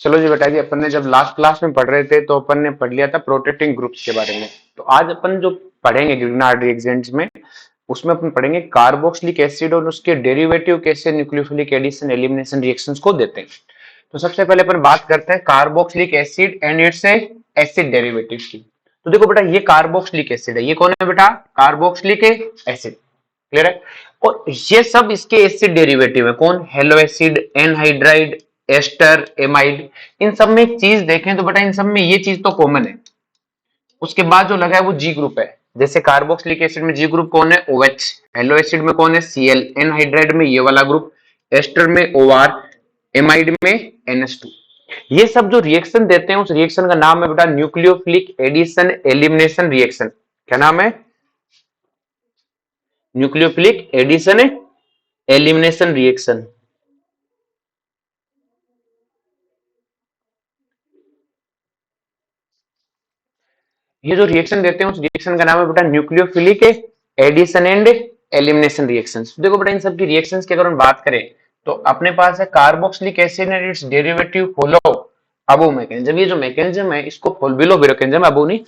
चलो जी बेटा जी, अपन ने जब लास्ट क्लास में पढ़ रहे थे तो अपन ने पढ़ लिया था प्रोटेक्टिंग ग्रुप्स के बारे में। तो आज अपन जो पढ़ेंगे ग्रिग्नार्ड रिएजेंट्स में, उसमें अपन पढ़ेंगे कार्बोक्सिलिक एसिड और उसके डेरिवेटिव कैसे न्यूक्लियोफिलिक एडिशन एलिमिनेशन रिएक्शंस को देते हैं। तो सबसे पहले अपन बात करते हैं carboxylic acid and it's acid derivative की। तो देखो बेटा, ये कार्बोक्सिलिक एसिड है। ये कौन है बेटा? Carboxylic acid. क्लियर है? और ये सब इसके एसिड डेरिवेटिव है। कौन? Halo acid, anhydride, ester, amide. इन सब में एक चीज देखें तो बेटा, इन सब में ये चीज तो कॉमन है। उसके बाद जो लगा है वो जी ग्रुप है। जैसे कार्बोक्सिलिक एसिड में जी ग्रुप कौन है? OH। हेलो एसिड में कौन है? Cl। एनहाइड्राइड में ये वाला ग्रुप, एस्टर में OR, एमाइड में NH2। ये सब जो रिएक्शन देते हैं उस रिएक्शन का नाम है बेटा न्यूक्लियोफिलिक एडिशन एलिमिनेशन रिएक्शन। क्या नाम है? Nucleophilic addition elimination reaction. ये जो रिएक्शन देते हैं उस रिएक्शन का नाम है बेटा nucleophilic addition and elimination reactions. देखो बेटा, इन सब की रिएक्शंस की अगर हम बात करें तो अपने पास है carboxylic acid and it's derivative follow above mechanism. ये जो मैकेनिज्म है इसको बिलो मैकेनिज्म, अबो नहीं,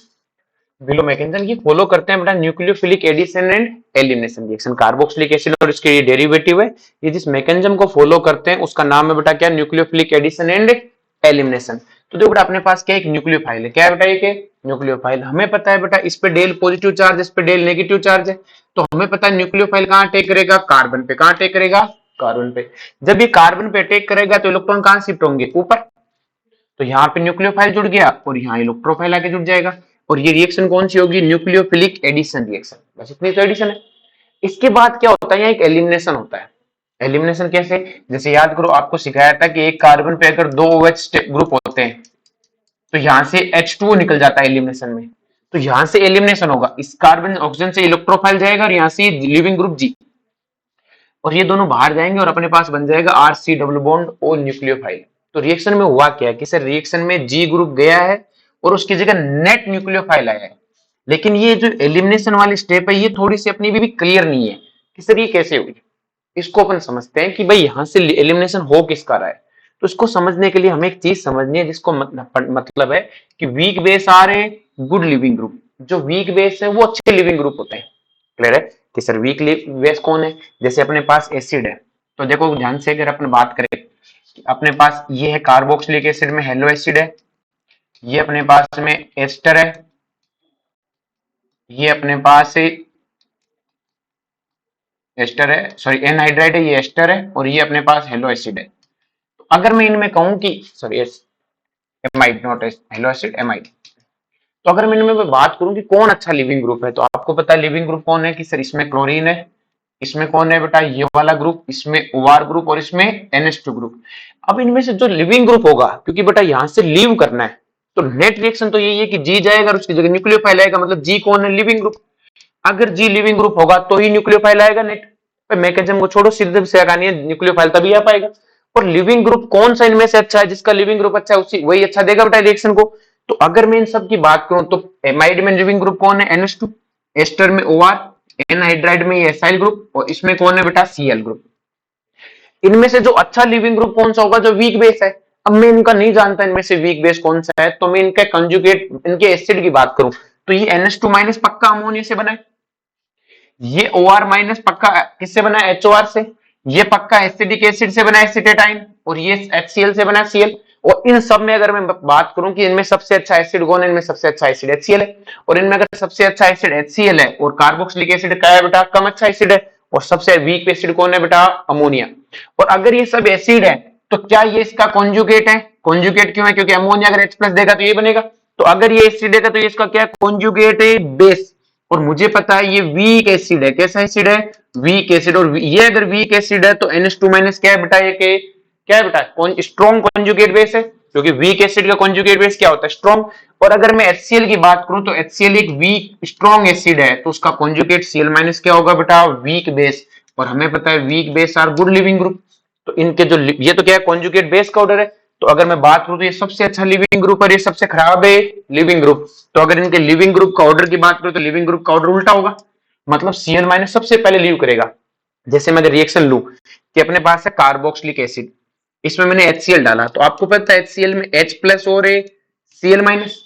बिलो मैकेनिज्म ये फॉलो करते हैं बेटा nucleophilic addition and elimination reaction. Carboxylic acid और इसके ये डेरिवेटिव है, ये जिस मैकेनिज्म को फॉलो करते हैं उसका नाम है बेटा क्या? Nucleophilic addition and elimination. तो देखो बेटा, अपने पास क्या एक न्यूक्लियोफाइल है। क्या है बेटा? ये न्यूक्लियोफाइल। हमें पता है बेटा इस पे डेल पॉजिटिव चार्ज, इस पे डेल नेगेटिव चार्ज है। तो हमें पता है न्यूक्लियोफाइल कहां अटैक करेगा? कार्बन पे। कहां अटैक करेगा? कार्बन पे। जब ये कार्बन पे अटैक करेगा तो इलेक्ट्रॉन कहां शिफ्ट होंगे? ऊपर। तो यहाँ पे न्यूक्लियोफाइल जुड़ गया और यहाँ इलेक्ट्रोफाइल आके जुड़ जाएगा। और ये रिएक्शन कौन सी होगी? Nucleophilic addition reaction. बस इतनी तो एडिशन है। इसके बाद क्या होता है? यहाँ एक एलिमिनेशन होता है। एलिमिनेशन कैसे? जैसे याद करो, आपको सिखाया था कि एक कार्बन पे अगर दो OH ग्रुप होते हैं तो यहां से H2O निकल जाता है एलिमिनेशन में। तो यहां से एलिमिनेशन होगा, इस कार्बन ऑक्सीजन से इलेक्ट्रोफाइल जाएगा और यहां से लिविंग ग्रुप G, और ये दोनों बाहर जाएंगे और अपने पास बन जाएगा RC double bond O nucleophile. तो रिएक्शन में हुआ क्या है कि सर रिएक्शन में G ग्रुप गया है और उसकी जगह नेट न्यूक्लियोफाइल आया है। लेकिन ये जो एलिमिनेशन वाली स्टेप है ये थोड़ी सी अपनी भी क्लियर नहीं है कि सर ये कैसे हुई। इसको अपन समझते हैं कि भाई यहां से एलिमिनेशन हो किसका रहा है। तो इसको समझने के लिए हमें एक चीज समझनी है जिसको मतलब है कि weak base are a good leaving group. जो वीक बेस है वो अच्छे लिविंग ग्रुप होते हैं। क्लियर है कि सर वीक बेस कौन है? जैसे अपने पास एसिड है, तो देखो ध्यान से अगर अपन बात करें कि अपने पास ये है कार्बोक्सिलिक एसिड में हेलो एसिड है, ये अपने पास में एस्टर है, ये अपने पास एस्टर है, सॉरी एनहाइड्राइड है, ये एस्टर है, और ये अपने पास हेलो एसिड है। तो अगर मैं इनमें कहूं कि sorry amide, not hello acid, amide. तो अगर मैं इनमें बात करूं कि कौन अच्छा लिविंग ग्रुप है, तो आपको पता है लिविंग ग्रुप कौन है कि सर इसमें क्लोरीन है, इसमें कौन है बेटा? ये वाला ग्रुप, इसमें OR ग्रुप और इसमें NH2 ग्रुप। अब इनमें से जो लिविंग ग्रुप होगा, क्योंकि बेटा यहां से लीव करना है, तो नेट रिएक्शन तो यही है कि जी जाएगा और उसकी जगह न्यूक्लियोफाइल आएगा। मतलब जी कौन है? Leaving group. अगर जी लिविंग ग्रुप होगा तो ही न्यूक्लियोफाइल आएगा नेट। मैकेनिज्म को छोड़ो, सीधे से लगानी है, न्यूक्लियोफाइल तभी आ पाएगा। और लिविंग ग्रुप कौन सा इनमें से अच्छा है? जिसका लिविंग ग्रुप अच्छा है उसी वही अच्छा देगा बेटा रिएक्शन को। तो अगर मैं इन सब की बात करूं तो एमाइड में लिविंग ग्रुप कौन है? NH2, एस्टर में OR, एनहाइड्राइड में एसाइल ग्रुप, और इसमें कौन है बेटा? Cl group. इनमें से जो अच्छा लिविंग ग्रुप कौन सा होगा? जो वीक बेस है। अब मैं इनका नहीं जानता इनमें से वीक बेस कौन सा है, तो मैं इनके कंजुगेट, इनके एसिड की बात करूं तो ये NH2 माइनस पक्का अमोनिया से बना है, ये OR माइनस पक्का किससे बना है? HOR से। ये पक्का एसिडिक एसिड से बना है, एसिटेटाइन, और ये HCl से बना है, Cl। और इन सब में अगर मैं बात करूं कि इनमें सबसे अच्छा एसिड कौन है, इनमें सबसे अच्छा एसिड HCl है। और इनमें अगर सबसे अच्छा एसिड HCl है और कार्बोक्सिलिक एसिड का है बेटा कम अच्छा एसिड है, और सबसे वीक एसिड कौन है बेटा? अमोनिया। और अगर ये सब एसिड है तो क्या ये इसका कॉन्जुगेट है? कॉन्जुगेट क्यों है? क्योंकि अमोनिया अगर H प्लस देगा तो ये बनेगा। तो अगर ये एसिड देगा तो ये इसका क्या? कॉन्जुगेट है, बेस। और मुझे पता है ये वीक एसिड है। कैसा एसिड है? Weak acid. और ये अगर वीक एसिड है तो NH2 माइनस क्या है बेटा? ये क्या है बेटा? स्ट्रॉन्ग कॉन्जुगेट बेस है, क्योंकि वीक एसिड का कॉन्जुगेट बेस क्या होता है? स्ट्रॉन्ग। और अगर मैं HCl की बात करूं तो HCl एक वीक स्ट्रॉन्ग एसिड है, तो उसका कॉन्जुगेट Cl माइनस क्या होगा बेटा? Weak base. और हमें पता है weak base are good leaving group. तो इनके जो ये तो क्या है? कॉन्जुगेट बेस का ऑर्डर है। तो अगर मैं बात करूं तो ये सबसे अच्छा लिविंग ग्रुप और ये सबसे खराब है लिविंग ग्रुप। तो अगर इनके लिविंग ग्रुप का ऑर्डर की बात करूं तो लिविंग ग्रुप का ऑर्डर उल्टा होगा। मतलब Cl माइनस सबसे पहले लीव करेगा। जैसे मैं रिएक्शन लू कि अपने पास है कार्बोक्सिलिक एसिड, इसमें मैंने HCl डाला, तो आपको पता है HCl में H प्लस और है Cl minus.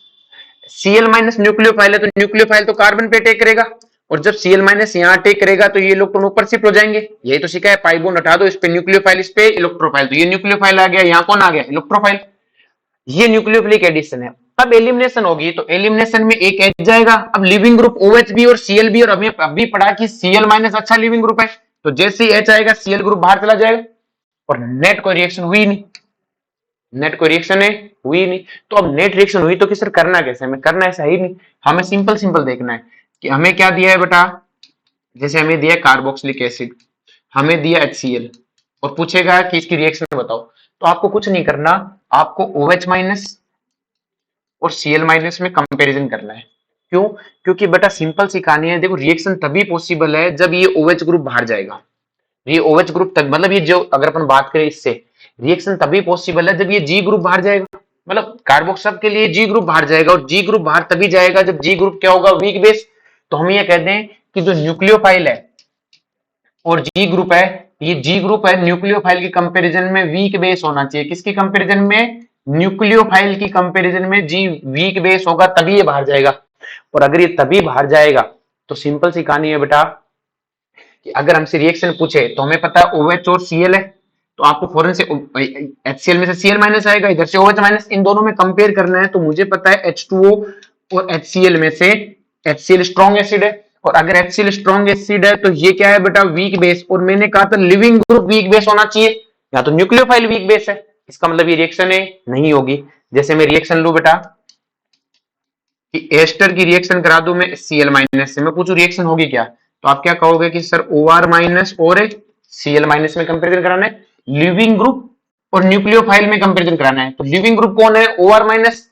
Cl minus nucleophile है, तो न्यूक्लियोफाइल तो कार्बन पे अटैक करेगा, और जब Cl माइनस यहाँ अटैक करेगा तो ये इलेक्ट्रॉन ऊपर शिफ्ट हो जाएंगे। यही तो सीखा है, पाई बॉन्ड हटा दो, इस पे न्यूक्लियोफाइल, इस पे इलेक्ट्रोफाइल, तो ये न्यूक्लियोफाइल आ गया, यहाँ कौन आ गया, इलेक्ट्रोफाइल। ये न्यूक्लियोफिलिक एडिशन है। अब एलिमिनेशन होगी, तो एलिमिनेशन में एक H जाएगा। अब लिविंग ग्रुप OH भी और Cl भी, और हमें अभी पढ़ा कि Cl माइनस अच्छा लिविंग ग्रुप है, तो जैसे ही H आएगा Cl ग्रुप बाहर चला जाएगा, और नेट कोई रिएक्शन हुई नहीं, नेट कोई रिएक्शन है हुई नहीं। तो अब नेट रिएक्शन हुई तो कि सर करना कैसे, हमें करना ऐसा ही नहीं, हमें सिंपल सिंपल देखना है कि हमें क्या दिया है बेटा। जैसे हमें दिया कार्बोक्सिलिक एसिड, हमें दिया HCl, और पूछेगा कि इसकी रिएक्शन बताओ, तो आपको कुछ नहीं करना, आपको OH माइनस और Cl माइनस में कंपैरिजन करना है। क्यों? क्योंकि बेटा सिंपल सी कहानी है, देखो रिएक्शन तभी पॉसिबल है जब ये OH ग्रुप बाहर जाएगा। ये OH ग्रुप तक, मतलब ये जो अगर अपन बात करें इससे, रिएक्शन तभी पॉसिबल है जब ये G ग्रुप बाहर जाएगा, मतलब कार्बोक्सिल के लिए G ग्रुप बाहर जाएगा, और G ग्रुप बाहर तभी जाएगा जब G ग्रुप क्या होगा, वीक बेस। तो हम ये कहते हैं कि जो न्यूक्लियोफाइल है और G ग्रुप है, ये G ग्रुप है न्यूक्लियोफाइल की कंपैरिजन में वीक बेस होना चाहिए। किसकी कंपैरिजन में? न्यूक्लियोफाइल की कंपैरिजन में G वीक बेस होगा, तभी ये बाहर जाएगा। और अगर ये तभी बाहर जाएगा तो सिंपल सी कहानी है बेटा कि अगर हमसे रिएक्शन पूछे तो हमें पता है OH और Cl है, तो आपको फौरन से HCl में से Cl माइनस आएगा, इधर से OH माइनस, इन दोनों में कंपेयर करना है। तो मुझे पता है H2O और HCl में से HCl स्ट्रॉन्ग एसिड है, और अगर HCl स्ट्रॉन्ग एसिड है तो ये क्या है बेटा, वीक बेस। और मैंने कहा था लिविंग ग्रुप वीक बेस होना चाहिए, या तो न्यूक्लियोफाइल वीक बेस है, इसका मतलब ये रिएक्शन है नहीं होगी। जैसे मैं रिएक्शन लू बेटा कि एस्टर की रिएक्शन करा दूं मैं Cl माइनस से, मैं पूछूं रिएक्शन होगी क्या, तो आप क्या कहोगे कि सर OR माइनस और Cl माइनस में कंपेरिजन कराना है, लिविंग ग्रुप और न्यूक्लियोफाइल में कंपेरिजन कराना है। तो लिविंग ग्रुप कौन है, OR माइनस,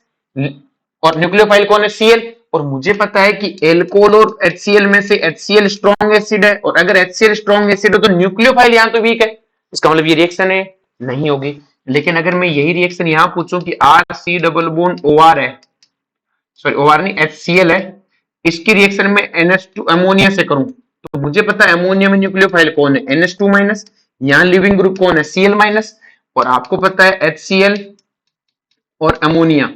और न्यूक्लियोफाइल कौन है, Cl। और मुझे पता है कि एल्कोहल और HCl में से HCl स्ट्रॉन्ग एसिड है, और अगर HCl स्ट्रॉन्ग एसिड है तो न्यूक्लियोफाइल यहाँ तो वीक है, इसका मतलब ये रिएक्शन है नहीं होगी। लेकिन अगर मैं यही रिएक्शन यहाँ पूछूं कि RC डबल बॉन्ड OR है, सॉरी OR नहीं HCl है, इसकी रिएक्शन में NH2 अमोनिया से करूं, तो मुझे पता है अमोनिया में न्यूक्लियोफाइल कौन है, NH2 माइनस, यहाँ लिविंग ग्रुप कौन है, Cl माइनस, और आपको पता है HCl और अमोनिया,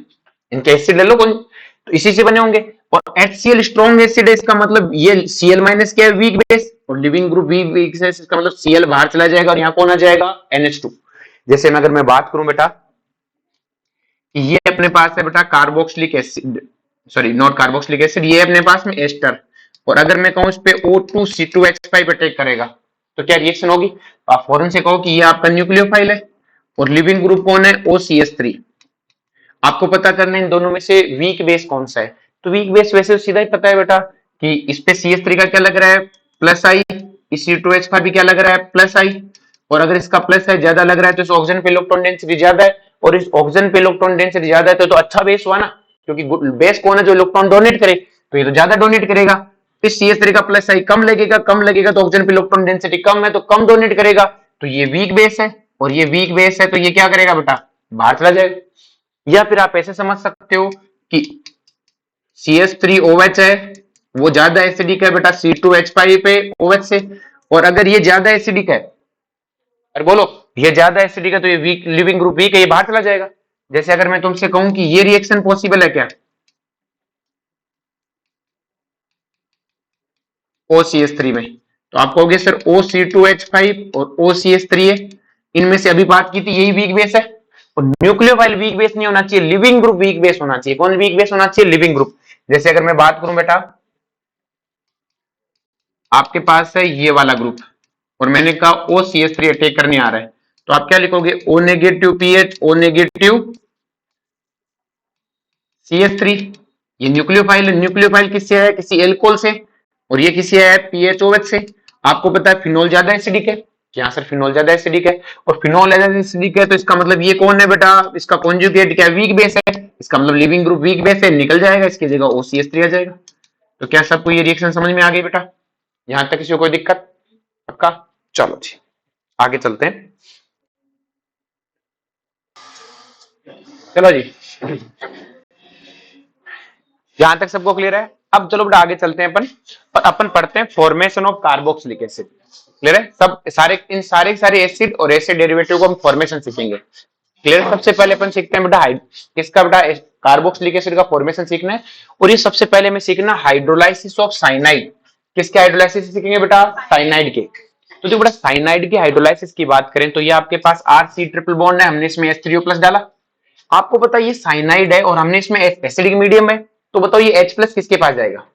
इनके एसिड ले लो कौन, तो इसी से बने होंगे। और HCl स्ट्रॉन्ग एसिड है, इसका मतलब ये Cl माइनस क्या है, वीक बेस, और लिविंग ग्रुप वीक बेस, इसका मतलब Cl बाहर चला जाएगा और यहाँ कौन आ जाएगा, NH2। जैसे मैं अगर मैं बात करूं बेटा, ये अपने पास है बेटा carboxylic acid, sorry not carboxylic acid, ये अपने पास में एस्टर, और अगर मैं कहूं इस पे O2C2H5 अटैक करेगा तो क्या रिएक्शन होगी, तो आप फौरन से कहो कि ये आपका न्यूक्लियोफाइल है, और लिविंग ग्रुप कौन है, OCH3। आपको पता करना है इन दोनों में से वीक बेस कौन सा है, तो वीक बेस वैसे तो सीधा ही पता है बेटा कि इस पे CH3 का क्या लग रहा है, प्लस आई, इस C2H5 भी क्या लग रहा है, प्लस आई, और अगर इसका प्लस आई ज्यादा लग रहा है तो इस ऑक्सीजन पे इलेक्ट्रॉन डेंसिटी ज्यादा है, और इस ऑक्सीजन पे इलेक्ट्रॉन डेंसिटी ज्यादा है तो अच्छा बेस हुआ ना, क्योंकि बेस कौन है, जो इलेक्ट्रॉन डोनेट करे, तो ये तो ज्यादा डोनेट करेगा। इस CH3 का प्लस आई कम लगेगा, कम लगेगा तो ऑक्सीजन पे इलेक्ट्रॉन डेंसिटी कम है तो कम डोनेट करेगा, तो ये वीक बेस है, और ये वीक बेस है तो ये क्या करेगा बेटा, बाहर चला जाएगा। या फिर आप ऐसे समझ सकते हो कि CH3OH है, वो ज्यादा एसिडिक है बेटा C2H5 पे OH से, और अगर ये ज्यादा एसिडिक है, अरे बोलो, ये ज्यादा एसिडिक है तो ये वीक, लिविंग ग्रुप वीक है, ये बाहर चला जाएगा। जैसे अगर मैं तुमसे कहूं कि ये रिएक्शन पॉसिबल है क्या, OCH3 में, तो आप कहोगे सर OC2H5 और OCH3 है, इनमें से अभी बात की थी यही वीक बेस है, और न्यूक्लियोफाइल वीक बेस नहीं होना चाहिए, लिविंग ग्रुप वीक बेस होना चाहिए। कौन वीक बेस होना चाहिए, लिविंग ग्रुप। जैसे अगर मैं बात करूं बेटा, आपके पास है ये वाला ग्रुप, और मैंने कहा OCH3 अटैक करने आ रहा है, तो आप क्या लिखोगे, O negative pH, O negative CH3, ये न्यूक्लियोफाइल है, न्यूक्लियोफाइल किससे है, किसी एल्कोहल से, और ये किसी है PHOH से। आपको पता है फिनोल ज्यादा एसिडिक है, यहाँ सर फिनोल ज्यादा एसिडिक है, और फिनोल ज्यादा एसिडिक है तो इसका मतलब ये कौन है बेटा, इसका कॉन्जुगेट क्या, वीक बेस है, इसका मतलब लिविंग ग्रुप वीक बेस है, निकल जाएगा, इसकी जगह OCH3 आ जाएगा। तो क्या सबको ये रिएक्शन समझ में आ गई बेटा, यहां तक किसी को कोई दिक्कत, पक्का। चलो जी आगे चलते हैं, चलो जी यहां तक सबको क्लियर है। अब चलो बेटा आगे चलते हैं अपन, और अपन पढ़ते हैं formation of carboxylic acid. Clear है? सब सारे इन सारे एसिड और एसिड डेरिवेटिव को हम फॉर्मेशन सीखेंगे। क्लियर है? सबसे पहले अपन सीखते हैं बेटा किसका बेटा कार्बोक्सिलिक एसिड का फॉर्मेशन सीखना है। और ये सबसे पहले में सीखना हाइड्रोलाइसिस ऑफ साइनाइड। किसके हाइड्रोलाइसिस सीखेंगे बेटा? साइनाइड के। तो जो बेटा साइनाइड की हाइड्रोलाइसिस की बात करें तो ये आपके पास आर-सी ट्रिपल बॉन्ड है, हमने इसमें H3O+ डाला। आपको पता है ये साइनाइड है और हमने इसमें एसिडिक मीडियम है, तो बताओ ये H+ किसके पास जाएगा?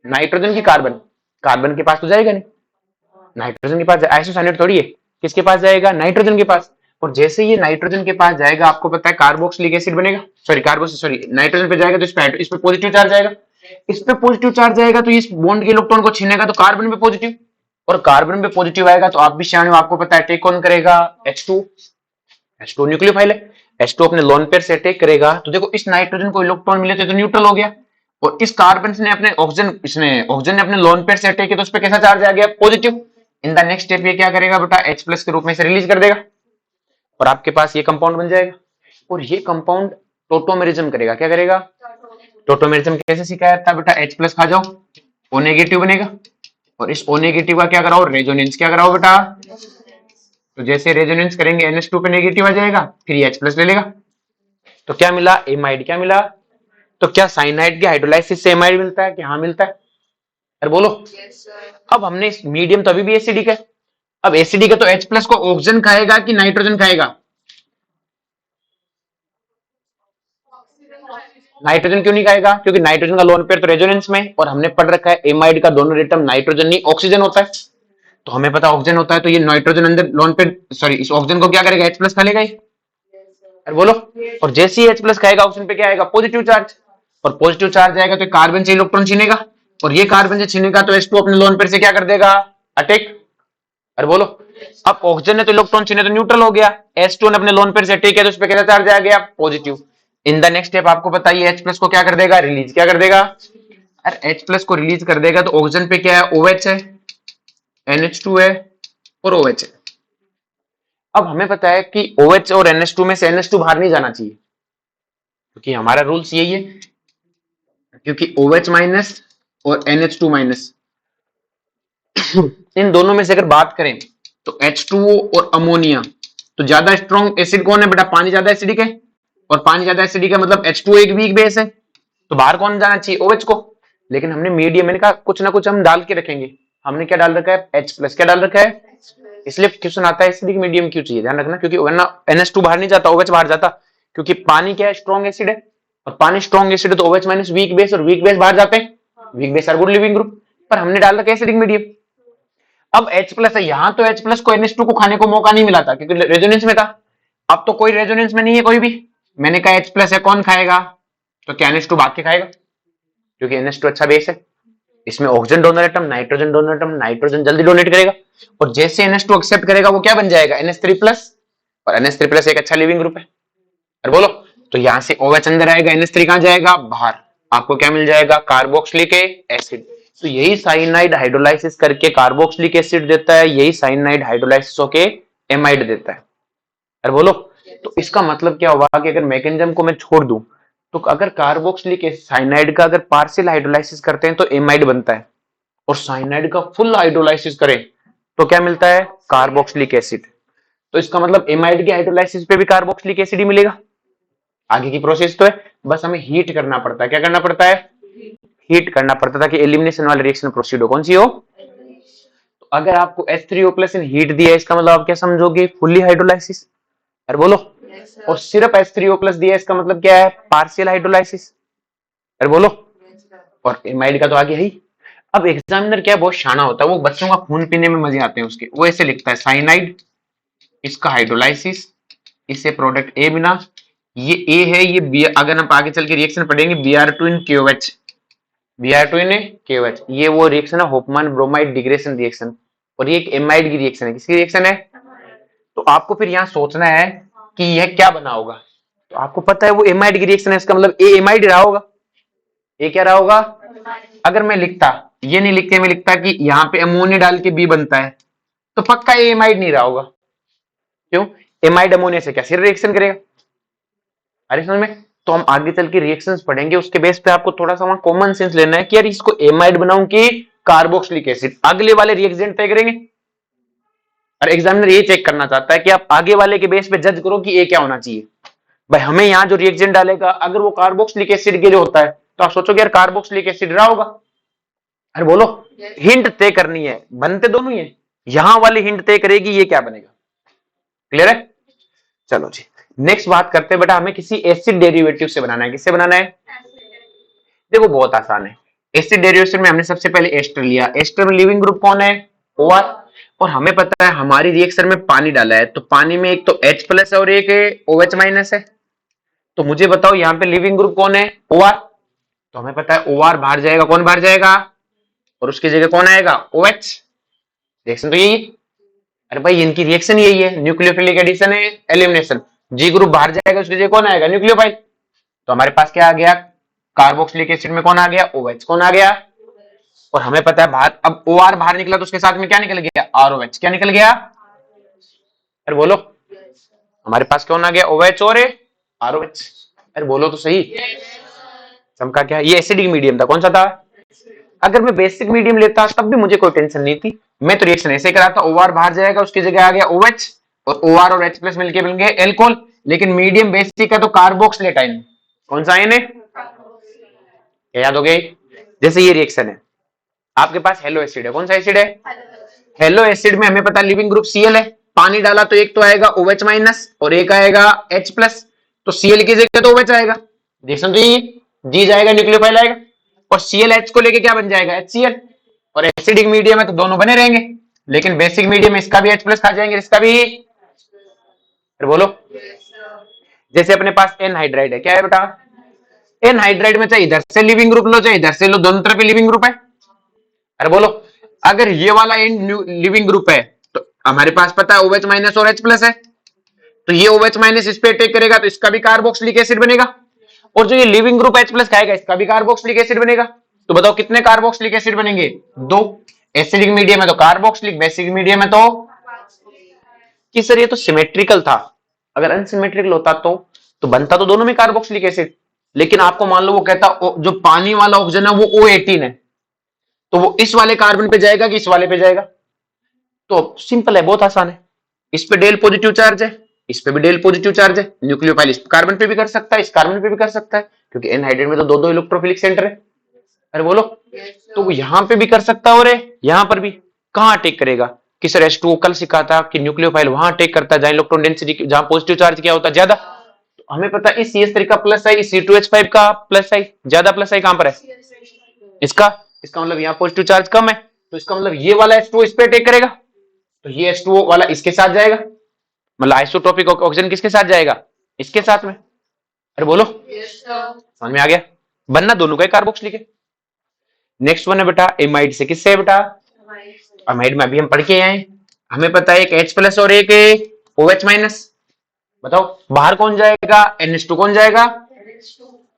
नाइट्रोजन की कार्बन? कार्बन के पास तो जाएगा नहीं, नाइट्रोजन के पास। आइसोसाइनेट थोड़ी है, किसके पास जाएगा? नाइट्रोजन के पास। और जैसे ये नाइट्रोजन के पास जाएगा आपको पता है कार्बोक्सिलिक एसिड बनेगा, सॉरी नाइट्रोजन पे जाएगा तो इस पे पॉजिटिव चार्ज आएगा। इस पे पॉजिटिव चार्ज आएगा तो इस बॉन्ड के इलेक्ट्रॉन को छीनेगा तो कार्बन पे पॉजिटिव, और कार्बन पे पॉजिटिव आएगा तो आप भी श्याम आपको पता है अटैक कौन करेगा? H2। H2 न्यूक्लियोफाइल है, H2 अपने लोन पेयर से अटैक करेगा तो देखो इस नाइट्रोजन को इलेक्ट्रॉन मिले तो न्यूट्रल हो गया, और इस कार्बन ने अपने ऑक्सीजन ने अपने लोन पेयर से अटैक किया तो उस पे कैसा चार्ज आ गया? Positive. In the next step ये क्या करेगा बेटा? H+ के रूप में से रिलीज कर देगा और आपके पास ये कंपाउंड बन जाएगा। और ये कंपाउंड टोटोमेरिज्म करेगा। क्या करेगा? टोटोमेरिज्म कैसे सिखाया था बेटा? H+ खा जाओ, O नेगेटिव बनेगा, और इस O नेगेटिव का क्या कराओ? रेजोनेंस। क्या कराओ बेटा? तो जैसे रेजोनेंस करेंगे NH2 पे नेगेटिव आ जाएगा, फिर ये H+ ले लेगा, तो क्या मिला? एमाइड। क्या मिला? तो क्या साइनाइड के हाइड्रोलाइसिस से एमाइड मिलता है? कि हाँ मिलता है? अरे बोलो। अब हमने इस मीडियम तो अभी भी एसिडिक है, अब एसिडिक है तो H+ को ऑक्सीजन खाएगा कि नाइट्रोजन खाएगा? नाइट्रोजन क्यों नहीं खाएगा? क्योंकि नाइट्रोजन का लोन पेयर तो रेजोनेंस में, और हमने पढ़ रखा है एमाइड का दोनों एटम नाइट्रोजन नहीं ऑक्सीजन होता है, तो हमें पता ऑक्सीजन होता है, तो ये नाइट्रोजन अंदर लोन पेयर इस ऑक्सीजन को क्या करेगा? H+ खा लेगा ये। अरे बोलो। और जैसे ही H+ खाएगा ऑक्सीजन पे क्या आएगा? पॉजिटिव चार्ज, और पॉजिटिव चार्ज आएगा तो कार्बन से इलेक्ट्रॉन छीनेगा, और ये कार्बन से छीनेगा तो H2 अपने लोन पेयर से क्या कर देगा? अटैक। अरे बोलो। अब ऑक्सीजन ने तो इलेक्ट्रॉन छीने तो न्यूट्रल हो गया, H2 ने अपने लोन पेयर से अटैक किया तो उस पे कैसा चार्ज आ गया? Positive. In the next step आपको बताइए H+ को क्या कर देगा? रिलीज। क्या कर देगा? अरे H+ को रिलीज कर देगा तो ऑक्सीजन पे क्या है? OH है, NH2 है और OH है। अब हमें पता है कि OH और NH2 में से NH2 बाहर नहीं जाना चाहिए, क्योंकि हमारा रूल्स यही है, क्योंकि OH- और NH2- इन दोनों में से अगर बात करें तो H2O और अमोनिया, तो ज्यादा स्ट्रॉन्ग एसिड कौन है बेटा? पानी ज्यादा एसिडिक है, और पानी ज्यादा एसिडिक है मतलब H2O एक वीक बेस है, तो बाहर कौन जाना चाहिए? OH को। लेकिन हमने मीडियम मैंने कहा कुछ ना कुछ हम डाल के रखेंगे, हमने क्या डाल रखा है? H+। क्या डाल रखा है? इसलिए क्वेश्चन आता है एसिडिक मीडियम क्यों चाहिए, ध्यान रखना, क्योंकि वरना NH2 बाहर नहीं जाता, OH बाहर जाता, क्योंकि पानी क्या है? स्ट्रॉन्ग एसिड है, और पानी स्ट्रॉन्ग एसिड है तो OH- वीक बेस, और वीक बेस बाहर जाते हैं, weak base are good leaving group, पर हमने डाल रखा है एसिडिक मीडियम। अब H+ है, यहां तो H+ को NH2 को खाने को मौका नहीं मिला था क्योंकि रेजोनेंस में था, अब तो कोई रेजोनेंस में नहीं है कोई भी, मैंने कहा H+ है, कौन खाएगा? तो क्या NH2 भाग के खाएगा, क्योंकि NH2 अच्छा बेस है, इसमें oxygen donor atom, nitrogen donor atom, nitrogen जल्दी डोनेट करेगा, और जैसे NH2 एक्सेप्ट करेगा वो क्या बन जाएगा? NH3+, और NH3+ एक अच्छा लिविंग ग्रुप है। और बोलो, तो यहां से OH अंदर आएगा, NH3 कहां जाएगा? बाहर, आपको क्या मिल जाएगा? Carboxylic acid. तो यही साइनाइड हाइड्रोलाइसिस करके कार्बोक्सिलिक एसिड देता है, यही साइनाइड हाइड्रोलाइसिस होके एमाइड देता है। अरे बोलो। तो इसका मतलब क्या हुआ कि अगर मैकेनिज्म को मैं छोड़ दूं तो अगर कार्बोक्सिलिक साइनाइड का अगर पार्शियल हाइड्रोलाइसिस करते हैं तो एमाइड बनता है, और साइनाइड का फुल हाइड्रोलाइसिस करें तो क्या मिलता है? Carboxylic acid. तो इसका मतलब एमाइड के हाइड्रोलाइसिस पे भी कार्बोक्सिलिक एसिड ही मिलेगा। आगे की प्रोसेस तो है, बस हमें हीट करना पड़ता है। क्या करना पड़ता है? हीट करना पड़ता था कि एलिमिनेशन वाली रिएक्शन प्रोसीड हो। कौन सी हो? तो अगर आपको H3O+ इन हीट दिया है, इसका मतलब आप क्या समझोगे? Fully hydrolysis. अरे बोलो। और सिर्फ H3O+ दिया है, इसका मतलब क्या है? Partial hydrolysis. अरे बोलो। और एमाइड का तो आगे है ही। अब एग्जामिनर क्या बहुत शाना होता है, वो बच्चों का खून पीने में मजे आते हैं उसके, वो ऐसे लिखता है साइनाइड, इसका हाइड्रोलाइसिस, इससे प्रोडक्ट ए बिना, ये ए है, ये बी, अगर हम आगे चल के रिएक्शन पढ़ेंगे Br2 इन KOH, Br2 इन KOH, ये वो रिएक्शन है होफमैन ब्रोमाइड डिग्रेशन रिएक्शन, और ये एक एमाइड की रिएक्शन है। किसकी रिएक्शन है? तो आपको फिर यहाँ सोचना है कि यह क्या बना होगा, तो आपको पता है वो एमाइड की रिएक्शन है, इसका मतलब ए एमाइड रहा होगा। ए क्या रहा होगा? अगर मैं लिखता, ये नहीं लिखते, मैं लिखता कि यहाँ पे अमोनिया डाल के बी बनता है, तो पक्का ए एमाइड नहीं रहा होगा। क्यों? एमाइड अमोनिया से क्या सिर रिएक्शन करेगा? अरे समझ में? तो हम आगे चल के रिएक्शंस पढ़ेंगे, उसके बेस पे आपको थोड़ा सा वहां कॉमन सेंस लेना है कि यार इसको एमाइड बनाऊं कि कार्बोक्सिलिक एसिड, अगले वाले रिएक्शन तय करेंगे। और एग्जामिनर ये चेक करना चाहता है कि आप आगे वाले के बेस पे जज करो कि ए क्या होना चाहिए। भाई हमें यहाँ जो रिएक्शन डालेगा अगर वो कार्बोक्सिलिक एसिड के लिए होता है तो आप सोचोगे यार कार्बोक्सिलिक एसिड रहा होगा। अरे बोलो, हिंट तय करनी है, बनते दोनों ही है, यहां वाली हिंट तय करेगी ये क्या बनेगा। क्लियर है? चलो जी नेक्स्ट बात करते हैं बेटा, हमें किसी एसिड डेरिवेटिव से बनाना है। किससे बनाना है? देखो बहुत आसान है। एसिड डेरिवेशन में हमने सबसे पहले एस्टर लिया। एस्टर में लिविंग ग्रुप कौन है? OR। और हमें पता है हमारी रिएक्शन में पानी डाला है तो पानी में एक तो H प्लस है और एक OH माइनस है। तो मुझे बताओ यहाँ पे लिविंग ग्रुप कौन है? OR। तो हमें पता है OR बाहर जाएगा, कौन बाहर जाएगा? और उसकी जगह कौन आएगा? OH। रिएक्शन तो यही। अरे भाई इनकी रिएक्शन यही है, न्यूक्लियोफिलिक एडिशन है, एलिमिनेशन। जी ग्रुप बाहर जाएगा, उसकी जगह कौन आएगा? न्यूक्लियोफाइल। तो हमारे पास क्या आ गया? कार्बोक्सिलिक एसिड में कौन आ गया? OH। कौन आ गया? और हमें पता है बाहर, अब OR बाहर निकला तो उसके साथ में क्या निकल गया? ROH। क्या निकल गया? अरे बोलो, हमारे पास कौन आ गया? OH और ROH। अरे बोलो तो सही। चमका क्या? ये एसिडिक मीडियम था, कौन सा था? अगर मैं बेसिक मीडियम लेता तब भी मुझे कोई टेंशन नहीं थी, मैं तो रिएक्शन ऐसे करा था, OR बाहर जाएगा उसकी जगह आ गया OH और OR और H प्लस मिलके बन गए एल्कोहल। लेकिन मीडियम बेसिक का तो कार्बोक्सिलेट आयन, कौन सा आयन है? याद हो गई? जैसे ये रिएक्शन है, आपके पास हेलो एसिड है, कौन सा एसिड है? हेलो एसिड में हमें पता लिविंग ग्रुप Cl है। पानी डाला तो एक तो आएगा OH माइनस और एक आएगा H प्लस। तो Cl की जगह तो OH आएगा, रिएक्शन तो ये जी जाएगा, न्यूक्लियोफाइल आएगा और ClH को लेके क्या बन जाएगा? HCl। और एसिडिक मीडियम है तो दोनों बने रहेंगे, लेकिन बेसिक मीडियम में इसका भी H प्लस खा जाएंगे, इसका भी। फिर बोलो, जैसे अपने पास एनहाइड्राइड है, क्या है बेटा? एनहाइड्राइड में चाहे इधर से लिविंग ग्रुप लो चाहे इधर से लो, दोनों तरफ लिविंग ग्रुप है। अरे बोलो, अगर ये वाला एंड लिविंग ग्रुप है तो हमारे पास पता है OH माइनस और H प्लस है, तो ये OH माइनस इस पे अटैक करेगा तो इसका भी कार्बोक्सिलिक एसिड बनेगा। और जो ये लिविंग ग्रुप H प्लस खाएगा इसका भी कार्बोक्सिलिक एसिड बनेगा। तो बताओ कितने कार्बोक्सिलिक एसिड बनेंगे? 2। एसिडिक मीडियम है तो कार्बोक्सिलिक, बेसिक मीडियम है तो कि सर ये तो सिमेट्रिकल था। अगर अनसिमेट्रिकल होता तो बनता तो दोनों में कार्बोक्सिलिक एसिड। लेकिन आपको मान लो वो कहता जो पानी वाला ऑक्सीजन है वो O18 है, तो वो इस वाले कार्बन पे जाएगा कि इस वाले पे जाएगा? तो सिंपल है, बहुत आसान है। इस पे डेल पॉजिटिव चार्ज है, इस पे भी डेल पॉजिटिव चार्ज है, न्यूक्लियोफाइल इस कार्बन पे भी कर सकता है, इस कार्बन पे भी कर सकता है, क्योंकि एनहाइड्राइड में तो दो दो इलेक्ट्रोफिलिक सेंटर है। अरे बोलो, तो यहां पे भी कर सकता है और यहां पर भी। कहां अटैक करेगा? कि सर H2O कल सिखा था कि न्यूक्लियोफाइल वहां अटैक करता है जहां इलेक्ट्रॉन डेंसिटी, जहां पॉजिटिव चार्ज क्या होता है? ज्यादा। तो हमें पता है इस CH3 का प्लस आई, इस C2H5 का प्लस आई, ज्यादा प्लस आई कहां पर है? इसका। इसका मतलब यहाँ पॉजिटिव चार्ज कम है, तो इसका मतलब ये वाला H2O इस पे अटैक करेगा, तो ये H2O वाला इसके साथ जाएगा, मतलब आइसोटोपिक ऑक्सीजन किसके साथ जाएगा? इसके साथ में। अरे बोलो, समझ में आ गया? बनना दोनों का कार्बोक्सिलिक है। नेक्स्ट वन है बेटा एमाइड से। किससे है बेटा? अमाइड में अभी हम पढ़ के आए, हमें पता है एक H प्लस और एक OH माइनस। बताओ बाहर कौन जाएगा? NH2 कौन जाएगा?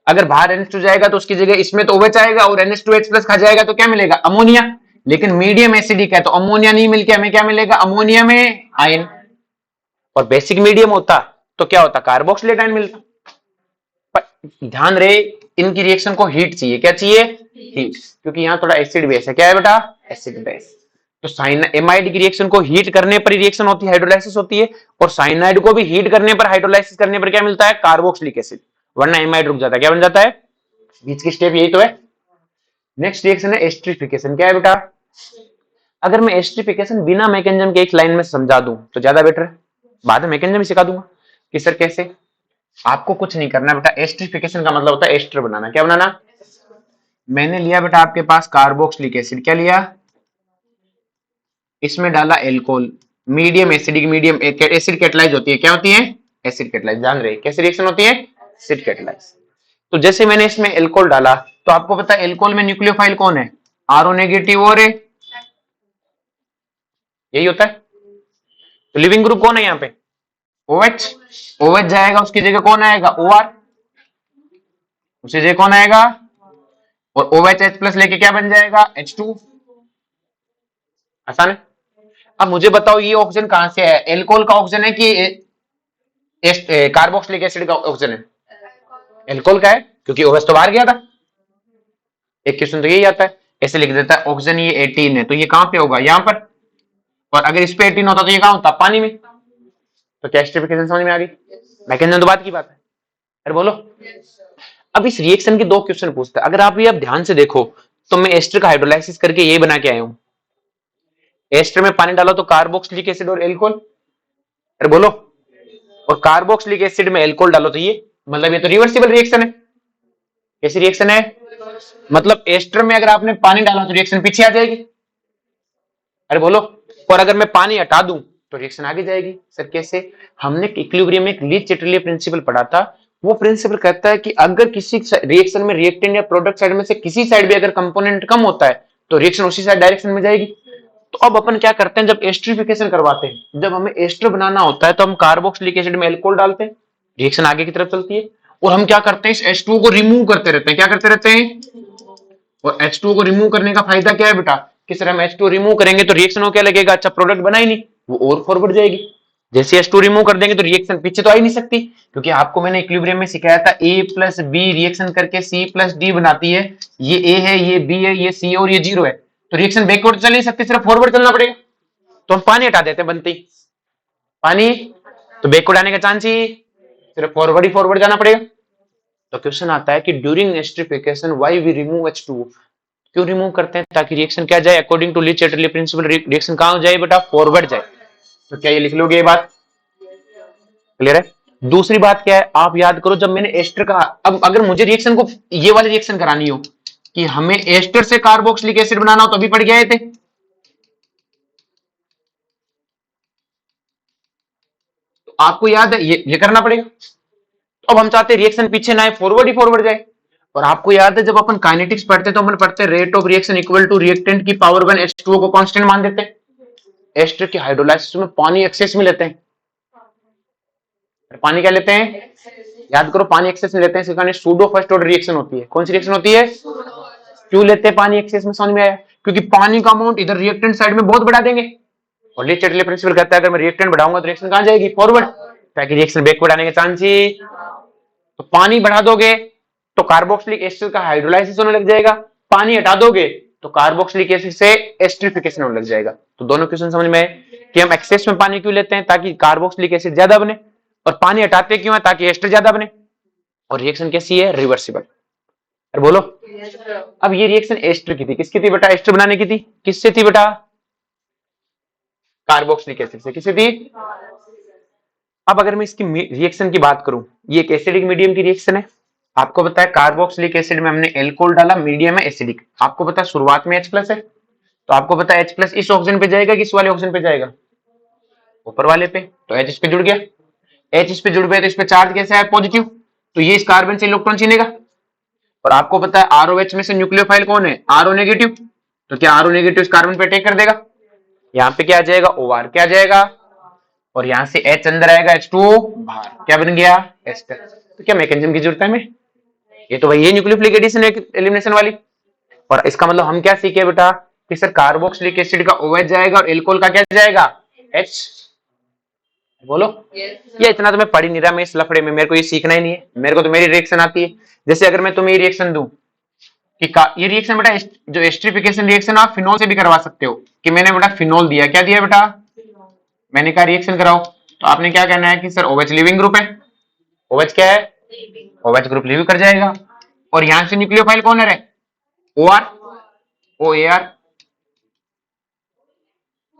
अगर बाहर NH2 जाएगा तो उसकी जगह इसमें तो OH आएगा और NH2H प्लस खा जाएगा तो क्या मिलेगा? अमोनिया। लेकिन मीडियम एसिडिक है तो अमोनिया नहीं मिलके हमें क्या मिलेगा? अमोनिया में आयन। और बेसिक मीडियम होता तो क्या होता? कार्बोक्सिलेट आयन मिलता। पर ध्यान रहे इनकी रिएक्शन को हीट चाहिए, क्या चाहिए? हीट, क्योंकि यहाँ थोड़ा एसिड बेस है। क्या है बेटा? Acid base. तो एमाइड की रिएक्शन को हीट करने पर रिएक्शन होती है, हाइड्रोलाइसिस होती है, और साइनाइड को भी हीट करने पर, हाइड्रोलाइसिस करने पर क्या मिलता है? कार्बोक्सिलिक एसिड, वरना एमाइड रुक जाता है। क्या बन जाता है? बीच की स्टेप यही तो है। नेक्स्ट रिएक्शन है एस्टरिफिकेशन। क्या है बेटा? अगर मैं एस्टरिफिकेशन बिना मैकेनिज्म के एक लाइन में समझा दूं तो ज्यादा बेटर है, बाद में मैकेनिज्म सिखा दूंगा कि सर कैसे। आपको कुछ नहीं करना बेटा, एस्टरिफिकेशन का मतलब होता है एस्टर बनाना। क्या बनाना? मैंने लिया बेटा आपके पास कार्बोक्सिलिक एसिड, क्या लिया? इसमें डाला alcohol, medium acidic medium, acid catalyse होती है। क्या होती है? Acid catalyse. जान रहे कैसे रिएक्शन होती है? Acid catalyse. तो जैसे मैंने इसमें एल्कोहल डाला तो आपको पता है एल्कोहल में न्यूक्लियोफाइल कौन है? RO नेगेटिव और यही होता है। तो लिविंग ग्रुप कौन है यहाँ पे? OH। OH जाएगा उसकी जगह कौन आएगा? OR। उसकी जगह कौन आएगा? और OH H प्लस लेके क्या बन जाएगा? H2। आसान है। अब मुझे बताओ ये ऑक्सीजन कहां से है? एल्कोहल का ऑक्सीजन है कि कार्बोक्सिलिक एसिड का ऑक्सीजन है? एल्कोहल का है, क्योंकि OH तो बाहर गया था। एक क्वेश्चन तो यही आता है, ऐसे लिख देता है ऑक्सीजन ये 18 है तो ये कहां पे होगा? यहां पर। और अगर इस पे 18 होता तो ये कहां होता, पानी में। तो क्या एस्टरिफिकेशन समझ में आ गई? मैकेनिज्म तो बात की बात है। अरे बोलो। अब इस रिएक्शन के दो क्वेश्चन पूछता है, अगर आप ये अब ध्यान से देखो तो मैं एस्टर का हाइड्रोलाइसिस करके ये बना के आया हूं। एस्टर में पानी डालो तो कार्बोक्सिलिक एसिड और एल्कोहल। अरे बोलो। और कार्बोक्सिलिक एसिड में एल्कोहल डालो तो ये, मतलब ये तो रिवर्सिबल रिएक्शन है। कैसी रिएक्शन है? मतलब एस्टर में अगर आपने पानी डाला तो रिएक्शन पीछे आ जाएगी। अरे बोलो। और अगर मैं पानी हटा दूं तो रिएक्शन आगे जाएगी। सर कैसे? हमने इक्विलिब्रियम में एक ली चैटर्ले प्रिंसिपल पढ़ा था। वो प्रिंसिपल कहता है कि अगर किसी रिएक्शन में रिएक्टेंट या प्रोडक्ट साइड में से किसी साइड भी अगर कंपोनेंट कम होता है तो रिएक्शन उसी साइड डायरेक्शन में जाएगी। तो अब अपन क्या करते हैं, जब एस्टरिफिकेशन करवाते हैं, जब हमें एस्टर बनाना होता है तो हम कार्बोक्सिलिक एसिड में एल्कोहल डालते हैं, रिएक्शन आगे की तरफ चलती है। और हम क्या करते हैं, इस H2O को रिमूव करते रहते हैं। क्या करते रहते हैं? और H2O को रिमूव करने का फायदा क्या है बेटा, कि सर हम H2O रिमूव करेंगे तो रिएक्शन हो क्या लगेगा, अच्छा प्रोडक्ट बना ही नहीं, वो और फॉरवर्ड जाएगी। जैसे H2O रिमूव कर देंगे तो रिएक्शन पीछे तो आ ही नहीं सकती, क्योंकि आपको मैंने इक्विलिब्रियम में सिखाया था A प्लस बी रिएक्शन करके C प्लस डी बनाती है। ये A है, ये B है, ये C और ये 0 है, तो रिएक्शन बैकवर्ड चल नहीं सकती, सिर्फ फॉरवर्ड चलना पड़ेगा। तो हम पानी हटा देते हैं, बनती पानी, तो बैकवर्ड आने का चांस ही, सिर्फ फॉरवर्ड ही फॉरवर्ड जाना पड़ेगा। तो क्वेश्चन आता है कि during esterification why we remove H2O, क्यों रिमूव करते हैं, ताकि रिएक्शन क्या जाए, according to Le Chatelier principle reaction कहां जाए बेटा, फॉरवर्ड जाए। तो क्या ये लिख लोगे, ये बात क्लियर है? दूसरी बात क्या है, आप याद करो, जब मैंने एस्टर कहा, अब अगर मुझे रिएक्शन को ये वाली रिएक्शन करानी हो कि हमें एस्टर से कार्बोक्सिलिक एसिड बनाना हो तो अभी पढ़ गए थे। तो आपको याद है ये करना पड़ेगा। तो अब हम चाहते हैं रिएक्शन पीछे ना आए, फॉरवर्ड ही फॉरवर्ड जाए। और आपको याद है जब अपन काइनेटिक्स पढ़ते हैं तो अपन पढ़ते हैं rate of reaction equal to reactant की पावर 1 H2O को कांस्टेंट मान देते हैं। एस्टर के हाइड्रोलाइसिस में पानी एक्सेस में लेते हैं, पानी क्या लेते हैं, याद करो, पानी एक्सेस में लेते हैं, इसके कारण सूडो फर्स्ट ऑर्डर रिएक्शन होती है। कौन सी रिएक्शन होती है? क्यों लेते हैं पानी एक्सेस में, समझ में आया? क्योंकि पानी का अमाउंट इधर रिएक्टेंट साइड में बहुत बढ़ा देंगे, और ली चैटर्ले प्रिंसिपल कहता है अगर मैं रिएक्टेंट बढ़ाऊंगा तो रिएक्शन कहां जाएगी, फॉरवर्ड, ताकि रिएक्शन बैकवर्ड आने के चांस ही। तो पानी बढ़ा दोगे तो कार्बोक्सिलिक एसिड का हाइड्रोलाइसिस होने लग जाएगा, पानी हटा दोगे तो कार्बोक्सिलिक एसिड से एस्टरिफिकेशन होने लग जाएगा। तो दोनों क्वेश्चन समझ में आए कि हम एक्सेस में पानी क्यों लेते हैं, ताकि कार्बोक्सिलिक एसिड ज्यादा बने, और पानी हटाते क्यों है, ताकि एस्टर ज्यादा बने। और रिएक्शन कैसी है, रिवर्सिबल। अरे बोलो। अब ये रिएक्शन एस्टर की थी, किसकी थी बेटा, एस्टर बनाने की थी, किससे थी बेटा, कार्बोक्सिलिक एसिड से। किससे थी? अब अगर मैं इसकी रिएक्शन की बात करूं, ये एक एसिडिक मीडियम की रिएक्शन है। आपको पता है कार्बोक्सिलिक एसिड में हमने एल्कोहल डाला, मीडियम है एसिडिक। आपको पता है शुरुआत में H प्लस है, तो आपको पता है H प्लस इस ऑक्सीजन पे जाएगा कि इस वाले ऑक्सीजन पे जाएगा, ऊपर वाले पे, तो H इस पे जुड़ गया। H इस पे जुड़ गया तो इस पे चार्ज कैसा है, पॉजिटिव, तो ये इस कार्बन से इलेक्ट्रॉन छीनेगा। और आपको पता है ROH में से न्यूक्लियोफाइल कौन है, RO नेगेटिव, तो क्या RO नेगेटिव इस कार्बन पे अटैक कर देगा, यहाँ पे क्या आ जाएगा, OR क्या आ जाएगा, और यहां से H अंदर आएगा, H2O बाहर, क्या बन गया, एस्टर। तो क्या मैकेनिज्म की जरूरत है हमें, ये तो भाई ये न्यूक्लियोफिलिक एडिशन है, एलिमिनेशन वाली। और इसका मतलब हम क्या सीखे बेटा, कि सर कार्बोक्सिलिक एसिड का OH जाएगा और एल्कोहल का क्या जाएगा, H। बोलो। ये इतना तो मैं पढ़ ही नहीं रहा, मैं इस लफड़े में, मेरे को ये सीखना ही नहीं है, मेरे को तो मेरी रिएक्शन आती है। जैसे अगर मैं तुम्हें ये रिएक्शन दूं कि ये रिएक्शन बेटा, जो एस्टरिफिकेशन रिएक्शन आप फिनोल से भी करवा सकते हो, कि मैंने बेटा फिनोल दिया, क्या दिया बेटा, मैंने कहा रिएक्शन कराओ, तो आपने क्या कहना है कि सर OH लिविंग ग्रुप है, OH क्या है, OH ग्रुप लिविंग कर जाएगा। और यहां से न्यूक्लियोफाइल कौन है, OR, OAR।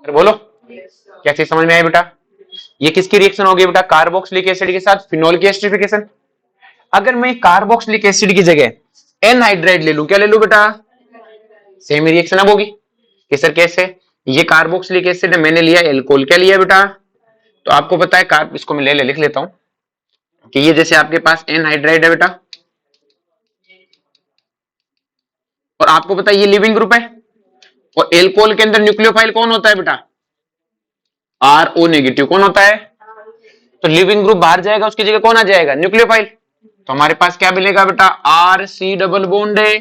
बोलो, क्या चीज समझ में आई बेटा, ये किसकी रिएक्शन होगी बेटा, कार्बोक्सिलिक एसिड के साथ फिनोल की एस्टरिफिकेशन। अगर मैं कार्बोक्सिलिक एसिड की जगह एनहाइड्राइड ले लूं, क्या ले लूं बेटा, सेम रिएक्शन अब होगी। कि सर कैसे, ये कार्बोक्सिलिक एसिड है, मैंने लिया एल्कोहल, क्या लिया बेटा, तो आपको पता है कार्ब, इसको मैं ले लिख लेता हूं कि ये जैसे आपके पास एनहाइड्राइड है बेटा, और आपको पता है ये लिविंग ग्रुप है, और एल्कोहल के अंदर न्यूक्लियोफाइल कौन होता है बेटा, RO नेगेटिव कौन होता है, तो लिविंग ग्रुप बाहर जाएगा, उसकी जगह कौन आ जाएगा, न्यूक्लियोफाइल। तो हमारे पास क्या मिलेगा बेटा, RC डबल बॉन्ड है,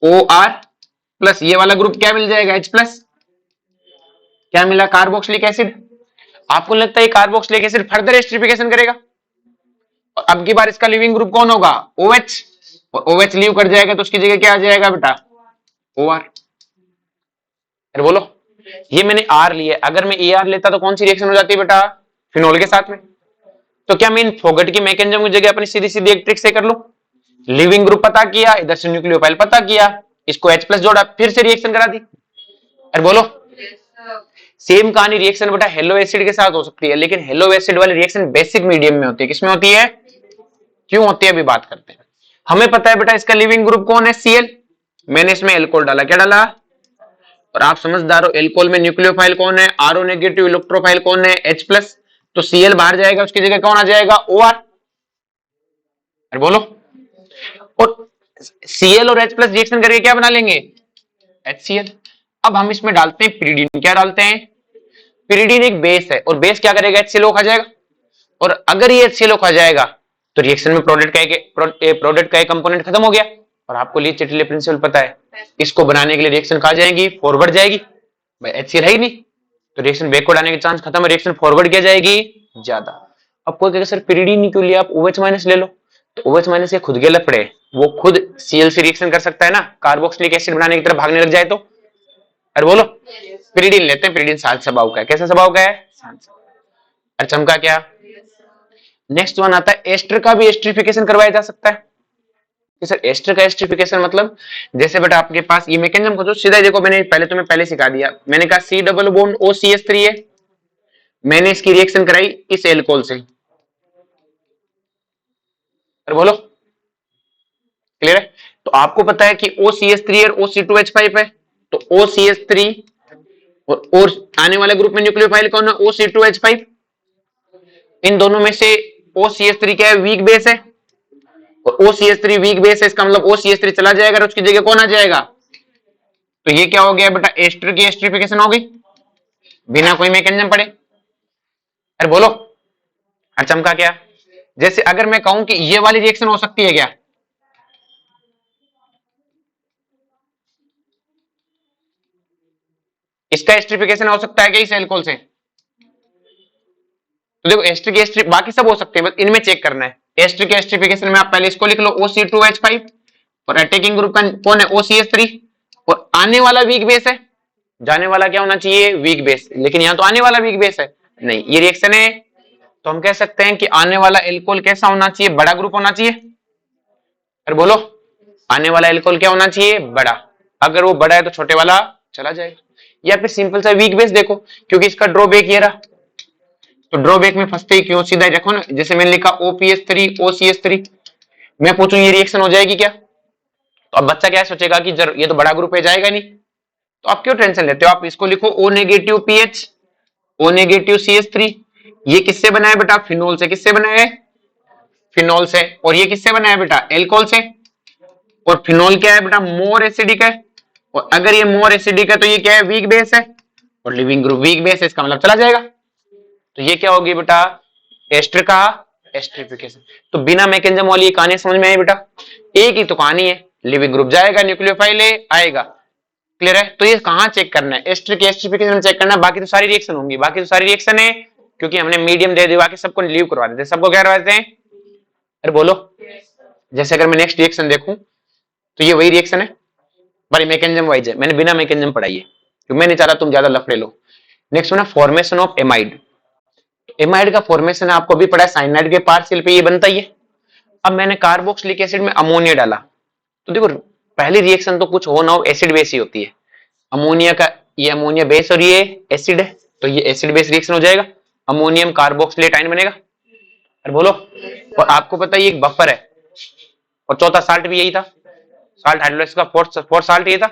OR प्लस ये वाला ग्रुप क्या मिल जाएगा, H प्लस, क्या मिला, कार्बोक्सिलिक एसिड। आपको लगता है कार्बोक्सिलिक एसिड फर्दर एस्टरिफिकेशन करेगा, और अब की बार इसका लिविंग ग्रुप कौन होगा, OH, और OH लीव कर जाएगा तो उसकी जगह क्या आ जाएगा बेटा, OR। अरे बोलो। ये मैंने आर लिया, अगर मैं ए आर लेता तो कौन सी रिएक्शन हो जाती है बेटा, फिनोल के साथ में। तो क्या मैं इन फोगट की मैकेनिज्म की जगह अपनी सीधी सीधी एक ट्रिक से कर लूं, लिविंग ग्रुप पता किया, इधर से न्यूक्लियोफाइल पता किया, इसको H प्लस जोड़ा, फिर से रिएक्शन करा दी। अरे बोलो, सेम कहानी रिएक्शन बेटा हेलो एसिड के साथ हो सकती है, लेकिन हेलो एसिड वाली रिएक्शन बेसिक मीडियम में होती है। किसमें होती है, क्यों होती है, अभी बात करते हैं। हमें पता है बेटा इसका लिविंग ग्रुप कौन है, Cl। मैंने इसमें एल्कोहल डाला, क्या डाला, और आप समझदार हो, एल्कोहल में न्यूक्लियोफाइल कौन है, आरओ नेगेटिव, इलेक्ट्रोफाइल कौन है, H प्लस। तो Cl बाहर जाएगा, उसकी जगह कौन आ जाएगा, OR। अरे बोलो, और Cl और H प्लस रिएक्शन करके क्या बना लेंगे, HCl। अब हम इसमें डालते हैं पिरिडीन, क्या डालते हैं, पिरिडीन एक बेस है, और बेस क्या करेगा, HCl खा जाएगा। और अगर ये HCl खा जाएगा तो रिएक्शन में प्रोडक्ट का एक कंपोनेंट खत्म हो गया। और आपको ली चिटले प्रिंसिपल पता है, इसको बनाने के लिए रिएक्शन कहा जाएगी, फॉरवर्ड जाएगी, भाई HCl है ही नहीं, तो रिएक्शन बैकवर्ड आने के चांस खत्म है, रिएक्शन फॉरवर्ड क्या जाएगी, ज्यादा। अब कोई कहेगा सर पिरिडीन ही क्यों लिया आप, OH माइनस ले लो। तो OH माइनस ये खुद के लफड़े, वो खुद Cl से रिएक्शन कर सकता है ना, कार्बोक्सिलिक एसिड बनाने की तरफ भागने लग जाए तो। अरे बोलो, पिरिडीन लेते हैं, पिरिडीन शांत स्वभाव का है, कैसा स्वभाव का है, शांत। अरे चमका क्या। नेक्स्ट वन आता है एस्टर का भी एस्टरिफिकेशन करवाया जा सकता है। कि सर एस्टर का एस्टरिफिकेशन मतलब, जैसे बेटा आपके पास ये मैकेनिज्म को जो सीधा देखो, मैंने तुम्हें पहले सिखा दिया, मैंने कहा C डबल बॉन्ड OCH3 है, मैंने इसकी रिएक्शन कराई इस एल्कोहल से। अरे बोलो, क्लियर है। तो आपको पता है कि OCH3 और OC2H5 है, तो OCH3 और आने वाले ग्रुप में न्यूक्लियोफाइल कौन है, OC2H5। इन दोनों में से OCH3 क्या है, वीक बेस है, और OCH3 वीक बेस है, इसका मतलब OCH3 चला जाएगा और उसकी जगह कौन आ जाएगा। तो ये क्या हो गया बेटा, एस्टर की एस्टरिफिकेशन हो गई, बिना कोई मैकेनिज्म पड़े। अरे बोलो, अरे चमका क्या। जैसे अगर मैं कहूं कि ये वाली रिएक्शन हो सकती है क्या, इसका एस्टरिफिकेशन हो सकता है क्या इस एल्कोहल से। तो देखो एस्टर की एस्टर बाकी सब हो सकते हैं, बस इनमें चेक करना है। एस्टर के एस्टरिफिकेशन में आप पहले इसको लिख लो OC2H5, और अटैकिंग ग्रुप का कौन है, OCH3, और आने वाला वीक बेस है, जाने वाला क्या होना चाहिए, वीक बेस, लेकिन यहां तो आने वाला वीक बेस है, नहीं ये रिएक्शन है। तो हम कह सकते हैं कि आने वाला एल्कोहल कैसा होना चाहिए, बड़ा ग्रुप होना चाहिए। अरे बोलो, आने वाला एल्कोहल क्या होना चाहिए, बड़ा। अगर वो बड़ा है तो छोटे वाला चला जाएगा। या फिर सिंपल सा वीक बेस देखो, क्योंकि इसका ड्रॉबैक ये रहा, तो ड्रॉबैक में फंसते ही क्यों, सीधा देखो ना, जैसे मैंने लिखा OPH3 OCH3, मैं पूछूं ये रिएक्शन हो जाएगी क्या, तो अब बच्चा क्या सोचेगा कि ये तो बड़ा ग्रुप है, जाएगा नहीं। तो आप क्यों टेंशन लेते हो, आप इसको लिखो O negative PH O negative CH3। ये किससे बना है बेटा, फिनोल से। किससे बना है, फिनोल से। और ये किससे बना है बेटा, एल्कोहल से। और फिनोल क्या है बेटा, मोर एसिडिक है, और अगर ये मोर एसिडिक है तो ये क्या है, वीक बेस है, और लिविंग ग्रुप वीक बेस है, इसका मतलब चला जाएगा। तो ये क्या होगी बेटा, एस्टर का एस्टरिफिकेशन। तो बिना मैकेनिज्म वाली कहानी समझ में आई बेटा, एक ही तो कहानी है, लिविंग ग्रुप जाएगा, न्यूक्लियोफाइल आएगा, क्लियर है। तो ये कहां चेक करना है, एस्टर के एस्टरिफिकेशन चेक करना है, बाकी तो सारी रिएक्शन होंगी, बाकी तो सारी रिएक्शन है, क्योंकि हमने मीडियम दे दिया, बाकी सबको लीव करवा देते, सबको क्या करवा देते हैं। अरे बोलो, जैसे अगर मैं नेक्स्ट रिएक्शन देखूं तो ये वही रिएक्शन है, बड़ी मैकेनिज्म वाइज है, मैंने बिना मैकेनिज्म पढ़ाई है, क्योंकि मैं नहीं चाह रहा तुम ज्यादा लफड़े लो। नेक्स्ट वन है फॉर्मेशन ऑफ एमाइड। एमाइड का फॉर्मेशन आपको भी पढ़ा है, साइनाइड के पार्शियल पे ये बनता ही है। अब मैंने कार्बोक्सिलिक एसिड में अमोनिया डाला, तो देखो पहली रिएक्शन तो कुछ हो ना हो एसिड बेस ही होती है। अमोनिया का, ये अमोनिया बेस और ये एसिड है, तो ये एसिड बेस रिएक्शन हो जाएगा, अमोनियम कार्बोक्सिलेट आयन बनेगा। अरे बोलो, और आपको पता है ये एक बफर है, और चौथा साल्ट भी यही था, साल्ट हाइड्रोलाइसिस का फोर्थ साल्ट ये था।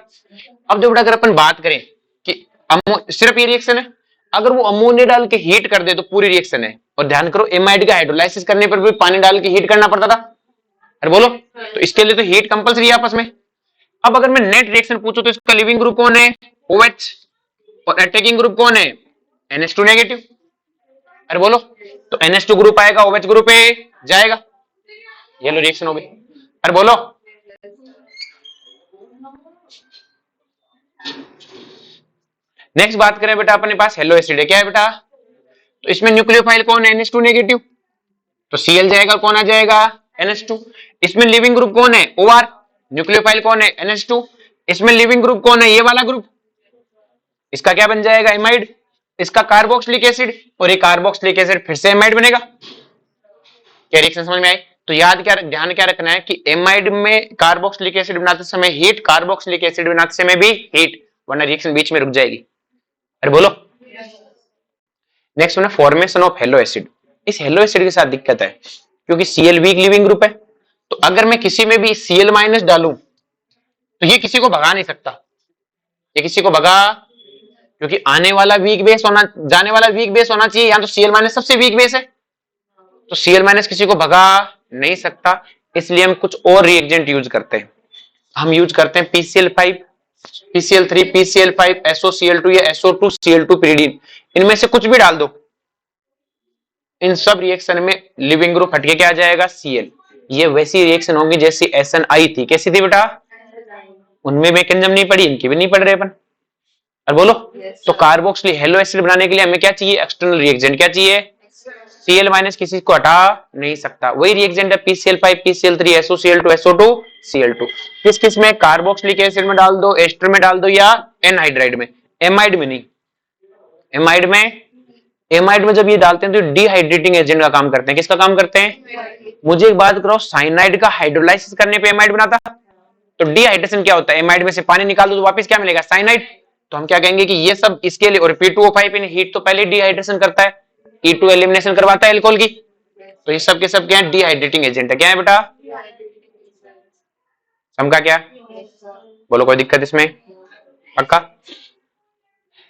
अब जब अगर अपन बात करें कि सिर्फ ये रिएक्शन है, अगर वो अमोनिया डाल के हीट कर दे तो पूरी रिएक्शन है। और ध्यान करो एमाइड का हाइड्रोलाइसिस करने पर भी पानी डाल के हीट करना पड़ता था। अरे बोलो, तो इसके लिए तो हीट कंपलसरी है आपस में। अब अगर मैं नेट रिएक्शन पूछूं तो इसका लिविंग ग्रुप कौन है, OH, और अटैकिंग ग्रुप कौन है, NH2 नेगेटिव। अरे बोलो, तो NH2 ग्रुप आएगा, OH ग्रुप जाएगा, ये लो रिएक्शन हो गई। अरे बोलो, नेक्स्ट बात करें बेटा, अपने पास हेलो एसिड है, क्या है बेटा, तो इसमें न्यूक्लियोफाइल कौन है, NH2 नेगेटिव, तो Cl जाएगा, कौन आ जाएगा, NH2। इसमें लिविंग ग्रुप कौन है, OR, न्यूक्लियोफाइल कौन है, NH2। इसमें लिविंग ग्रुप कौन है, ये वाला ग्रुप, इसका क्या बन जाएगा, एमाइड, इसका कार्बोक्सिलिक एसिड, और ये कार्बोक्सिलिक एसिड फिर से एमाइड बनेगा। क्या रिएक्शन समझ में आई? तो याद क्या, ध्यान क्या रखना है कि एमाइड में कार्बोक्सिलिक एसिड बनाते समय हीट, कार्बोक्सिलिक एसिड बनाते समय भी हीट, वरना रिएक्शन बीच में रुक जाएगी। अरे बोलो। नेक्स्ट है फॉर्मेशन ऑफ हेलो एसिड। इस हेलो एसिड के साथ दिक्कत है क्योंकि Cl वीक लिविंग ग्रुप है, तो अगर मैं किसी में भी Cl माइनस डालूं तो ये किसी को भगा नहीं सकता, ये किसी को भगा, क्योंकि आने वाला वीक बेस होना, जाने वाला वीक बेस होना चाहिए, या तो Cl माइनस सबसे वीक बेस है, तो Cl माइनस किसी को भगा नहीं सकता, इसलिए हम कुछ और रिएजेंट यूज करते हैं। हम यूज करते हैं PCl5, PCl3, PCl5, SOCl2 या SO2Cl2 pyridine, इनमें से कुछ भी डाल दो, इन सब रिएक्शन में लिविंग ग्रुप हटके क्या आ जाएगा, Cl। ये वैसी रिएक्शन होगी जैसी SNI थी। कैसी थी बेटा? उनमें मैकेनिज्म नहीं पड़ी, इनकी भी नहीं पढ़ रहे अपन। और बोलो। तो कार्बोक्सिलिक हेलो एसिड बनाने के लिए हमें क्या चाहिए, एक्सटर्नल रिएक्टेंट। क्या चाहिए? Cl माइनस किसी को हटा नहीं सकता, वही रिएक्टेंट है PCl5, PCl3, SOCl2, SO2Cl2। किस किस में? कार्बोक्सिलिक एसिड में डाल दो, एस्टर में डाल दो, या एनहाइड्राइड में। एमाइड में नहीं। एमाइड में, एमाइड में जब ये डालते हैं तो डिहाइड्रेटिंग एजेंट का काम करते हैं। किसका काम करते हैं? मुझे एक बात करो, साइनाइड का हाइड्रोलाइसिस करने पे एमाइड बनाता, तो डिहाइड्रेशन क्या होता है, एमाइड में से पानी निकाल दो तो वापस क्या मिलेगा, साइनाइड। तो हम क्या कहेंगे कि ये सब इसके लिए, और P2O5 इन हीट तो पहले डिहाइड्रेशन करता है, E2 एलिमिनेशन करवाता है एल्कोहल की, तो ये सब के सब क्या है, डिहाइड्रेटिंग एजेंट है। क्या है बेटा? समझा क्या? बोलो, कोई दिक्कत इसमें? पक्का?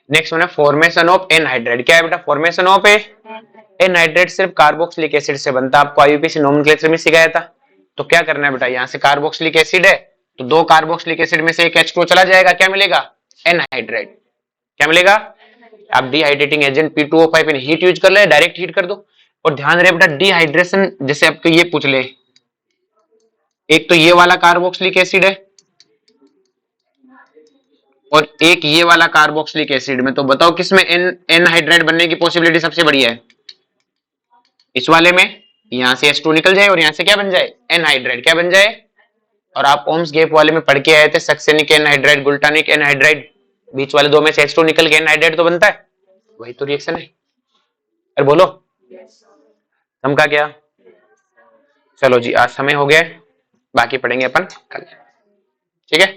नेक्स्ट है फॉर्मेशन ऑफ एनहाइड्राइड। क्या है बेटा? फॉर्मेशन ऑफ एनहाइड्राइड सिर्फ कार्बोक्सिलिक एसिड से बनता है, आपको आईयूपीएसी नोमेनक्लेचर में सिखाया था। तो क्या करना है बेटा, यहां से कार्बोक्सिलिक एसिड है तो दो कार्बोक्सिलिक एसिड में से एक H2O चला जाएगा, क्या मिलेगा, एनहाइड्राइड। क्या मिलेगा? आप डिहाइड्रेटिंग एजेंट P2O5 इन हीट यूज कर ले, डायरेक्ट हीट कर दो। और ध्यान रहे बेटा, डिहाइड्रेशन जैसे आपको ये पूछ ले, एक तो ये वाला कार्बोक्सिलिक एसिड है और एक ये वाला कार्बोक्सिलिक एसिड में, तो बताओ किसमें एनहाइड्राइड बनने की पॉसिबिलिटी सबसे बड़ी है? इस वाले में। यहां से H2 निकल जाए और यहां से क्या बन जाए, एनहाइड्राइड। क्या बन जाए? और आप ओम्स गैप वाले में पढ़ के आए थे, सक्सेनिक एनहाइड्राइड, गुल्टानिक एनहाइड्राइड, बीच वाले दो में से H2 निकल के एनहाइड्राइड तो बनता है, वही तो रिएक्शन है। अरे बोलो, समझा क्या? चलो जी, आज समय हो गया है, बाकी पढ़ेंगे अपन कल। ठीक है।